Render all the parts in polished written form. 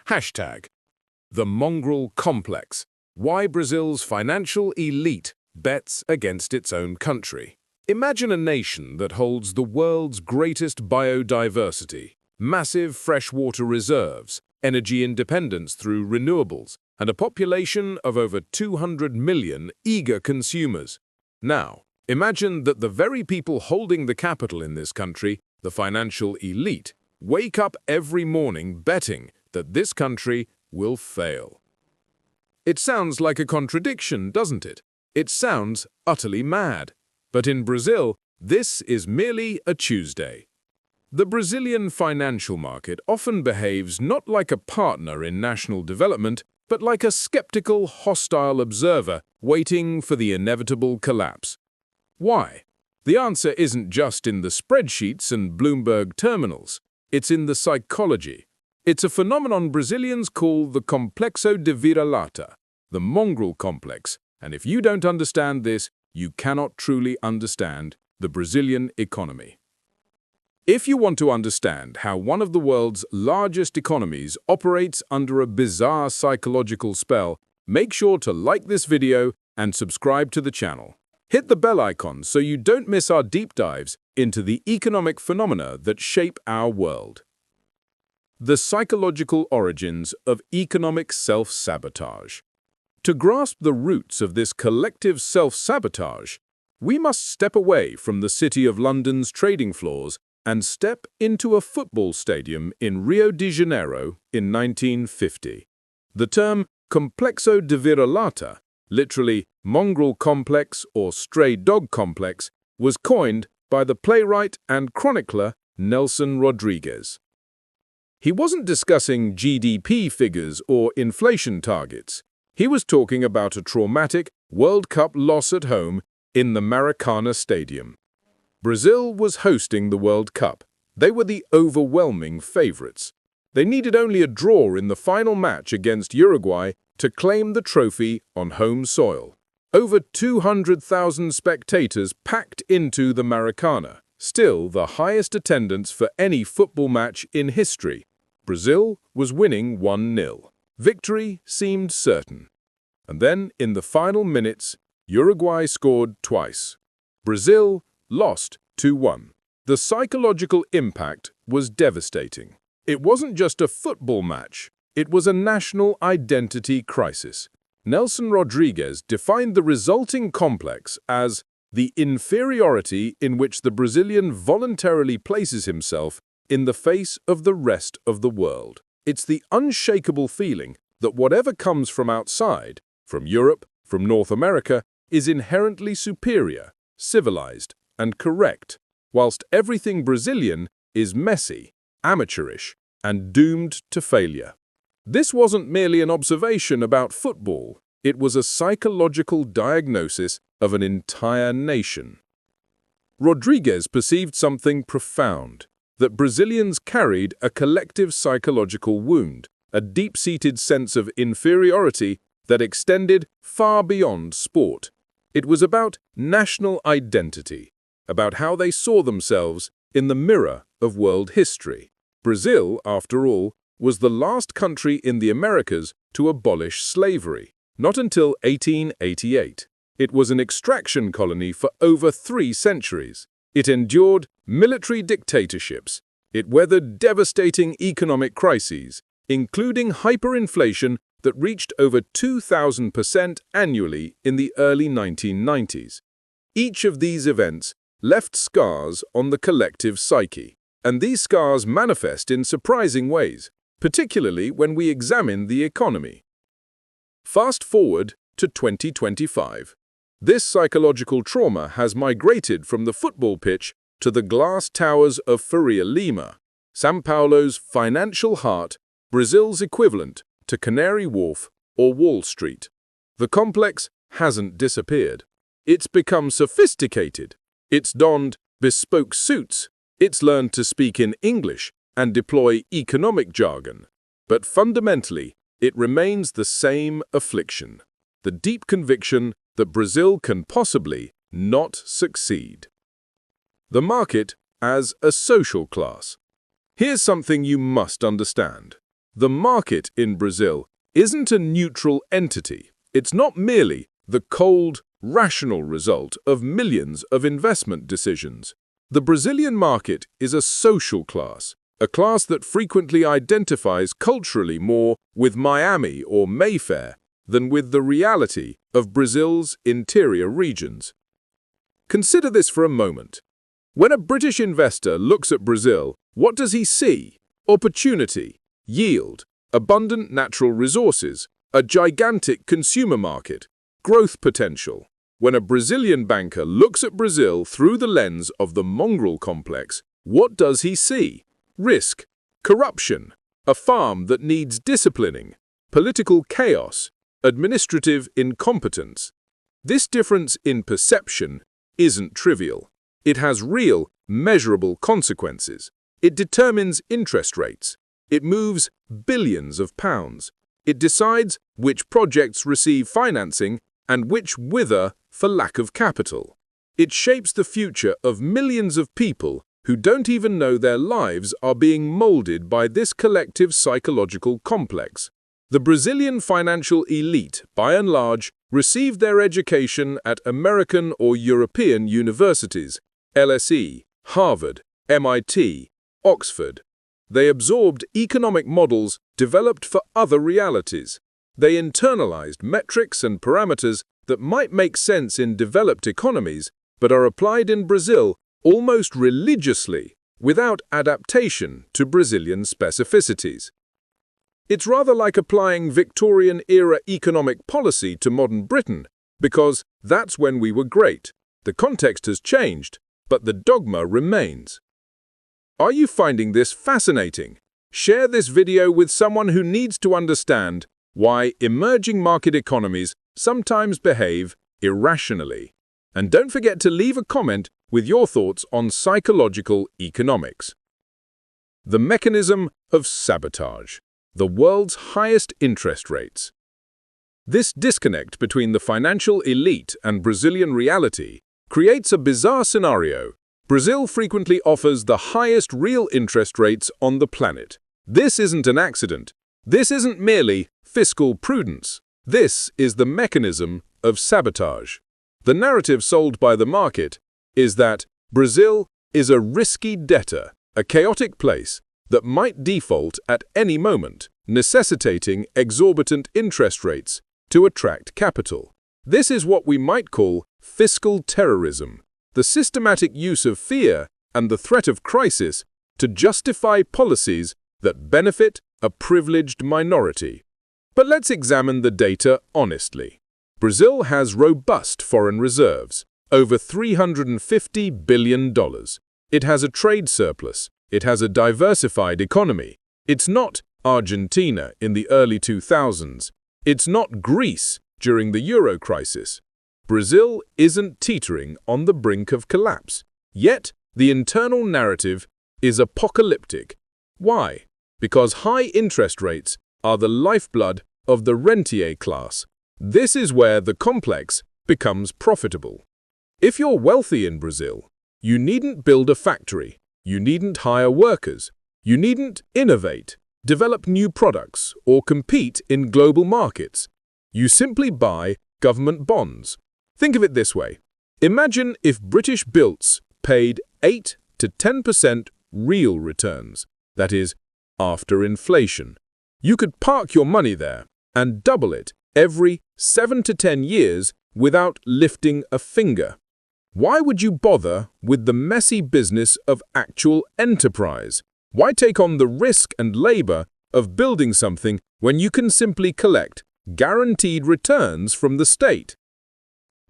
Hashtag the Mongrel Complex. Why Brazil's financial elite bets against its own country. Imagine a nation that holds the world's greatest biodiversity, massive freshwater reserves, energy independence through renewables, and a population of over 200 million eager consumers. Now, imagine that the very people holding the capital in this country, the financial elite, wake up every morning betting that this country will fail. It sounds like a contradiction, doesn't it? It sounds utterly mad. But in Brazil, this is merely a Tuesday. The Brazilian financial market often behaves not like a partner in national development, but like a skeptical, hostile observer waiting for the inevitable collapse. Why? The answer isn't just in the spreadsheets and Bloomberg terminals. It's in the psychology. It's a phenomenon Brazilians call the complexo de vira-lata, the Mongrel Complex, and if you don't understand this, you cannot truly understand the Brazilian economy. If you want to understand how one of the world's largest economies operates under a bizarre psychological spell, make sure to like this video and subscribe to the channel. Hit the bell icon so you don't miss our deep dives into the economic phenomena that shape our world. The psychological origins of economic self-sabotage. To grasp the roots of this collective self-sabotage, we must step away from the City of London's trading floors and step into a football stadium in Rio de Janeiro in 1950. The term complexo de vira-lata, literally mongrel complex or stray dog complex, was coined by the playwright and chronicler Nelson Rodrigues. He wasn't discussing GDP figures or inflation targets. He was talking about a traumatic World Cup loss at home in the Maracanã Stadium. Brazil was hosting the World Cup. They were the overwhelming favorites. They needed only a draw in the final match against Uruguay to claim the trophy on home soil. Over 200,000 spectators packed into the Maracanã, still the highest attendance for any football match in history. Brazil was winning 1-0. Victory seemed certain. And then, in the final minutes, Uruguay scored twice. Brazil lost 2-1. The psychological impact was devastating. It wasn't just a football match. It was a national identity crisis. Nelson Rodrigues defined the resulting complex as the inferiority in which the Brazilian voluntarily places himself in the face of the rest of the world. It's the unshakable feeling that whatever comes from outside, from Europe, from North America, is inherently superior, civilized, and correct, whilst everything Brazilian is messy, amateurish, and doomed to failure. This wasn't merely an observation about football. It was a psychological diagnosis of an entire nation. Rodrigues perceived something profound, that Brazilians carried a collective psychological wound, a deep-seated sense of inferiority that extended far beyond sport. It was about national identity, about how they saw themselves in the mirror of world history. Brazil, after all, was the last country in the Americas to abolish slavery, not until 1888. It was an extraction colony for over 3 centuries. It endured military dictatorships. It weathered devastating economic crises, including hyperinflation that reached over 2,000% annually in the early 1990s. Each of these events left scars on the collective psyche, and these scars manifest in surprising ways, particularly when we examine the economy. Fast forward to 2025. This psychological trauma has migrated from the football pitch to the glass towers of Faria Lima, São Paulo's financial heart, Brazil's equivalent to Canary Wharf or Wall Street. The complex hasn't disappeared. It's become sophisticated. It's donned bespoke suits. It's learned to speak in English and deploy economic jargon. But fundamentally, it remains the same affliction, the deep conviction that Brazil can possibly not succeed. The market as a social class. Here's something you must understand. the market in Brazil isn't a neutral entity. It's not merely the cold, rational result of millions of investment decisions. The Brazilian market is a social class, a class that frequently identifies culturally more with Miami or Mayfair than with the reality of Brazil's interior regions. Consider this for a moment. When a British investor looks at Brazil, what does he see? Opportunity, yield, abundant natural resources, a gigantic consumer market, growth potential. When a Brazilian banker looks at Brazil through the lens of the Mongrel Complex, what does he see? Risk, corruption, a farm that needs disciplining, political chaos, administrative incompetence. This difference in perception isn't trivial. It has real, measurable consequences. It determines interest rates. It moves billions of pounds. It decides which projects receive financing and which wither for lack of capital. It shapes the future of millions of people who don't even know their lives are being molded by this collective psychological complex. The Brazilian financial elite, by and large, received their education at American or European universities, LSE, Harvard, MIT, Oxford. They absorbed economic models developed for other realities. They internalized metrics and parameters that might make sense in developed economies, but are applied in Brazil almost religiously, without adaptation to Brazilian specificities. It's rather like applying Victorian-era economic policy to modern Britain, because that's when we were great. The context has changed, but the dogma remains. Are you finding this fascinating? Share this video with someone who needs to understand why emerging market economies sometimes behave irrationally. And don't forget to leave a comment with your thoughts on psychological economics. The mechanism of sabotage. The world's highest interest rates. This disconnect between the financial elite and Brazilian reality creates a bizarre scenario. Brazil frequently offers the highest real interest rates on the planet. This isn't an accident. This isn't merely fiscal prudence. This is the mechanism of sabotage. The narrative sold by the market is that Brazil is a risky debtor, a chaotic place that might default at any moment, necessitating exorbitant interest rates to attract capital. This is what we might call fiscal terrorism, the systematic use of fear and the threat of crisis to justify policies that benefit a privileged minority. But let's examine the data honestly. Brazil has robust foreign reserves, over $350 billion. It has a trade surplus. It has a diversified economy. It's not Argentina in the early 2000s. It's not Greece during the Euro crisis. Brazil isn't teetering on the brink of collapse. Yet, the internal narrative is apocalyptic. Why? Because high interest rates are the lifeblood of the rentier class. This is where the complex becomes profitable. If you're wealthy in Brazil, you needn't build a factory. You needn't hire workers. You needn't innovate, develop new products, or compete in global markets. You simply buy government bonds. Think of it this way. Imagine if British gilts paid 8 to 10% real returns, that is, after inflation. You could park your money there and double it every 7 to 10 years without lifting a finger. Why would you bother with the messy business of actual enterprise? Why take on the risk and labor of building something when you can simply collect guaranteed returns from the state?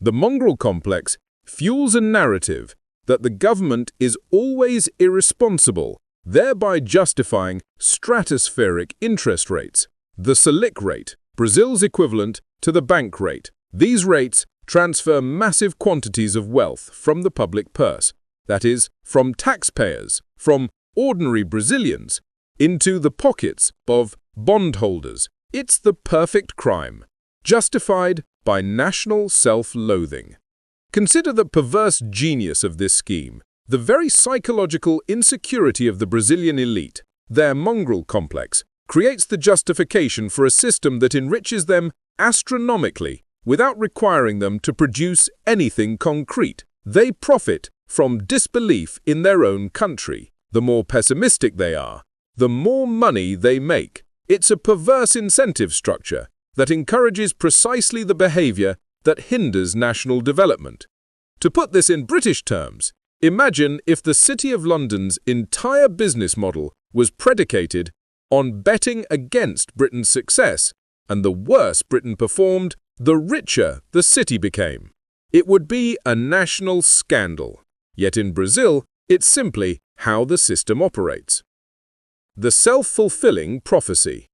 The Mongrel Complex fuels a narrative that the government is always irresponsible, thereby justifying stratospheric interest rates. The Selic rate, Brazil's equivalent to the bank rate. These rates transfer massive quantities of wealth from the public purse, that is, from taxpayers, from ordinary Brazilians, into the pockets of bondholders. It's the perfect crime, justified by national self-loathing. Consider the perverse genius of this scheme, the very psychological insecurity of the Brazilian elite, their Mongrel complex. creates the justification for a system that enriches them astronomically without requiring them to produce anything concrete. They profit from disbelief in their own country. The more pessimistic they are, the more money they make. It's a perverse incentive structure that encourages precisely the behavior that hinders national development. To put this in British terms, imagine if the City of London's entire business model was predicated on betting against Britain's success, and the worse Britain performed, the richer the city became. It would be a national scandal. Yet in Brazil, it's simply how the system operates. The self-fulfilling prophecy.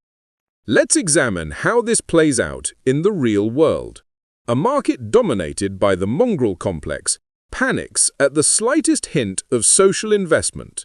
Let's examine how this plays out in the real world. A market dominated by the Mongrel Complex panics at the slightest hint of social investment.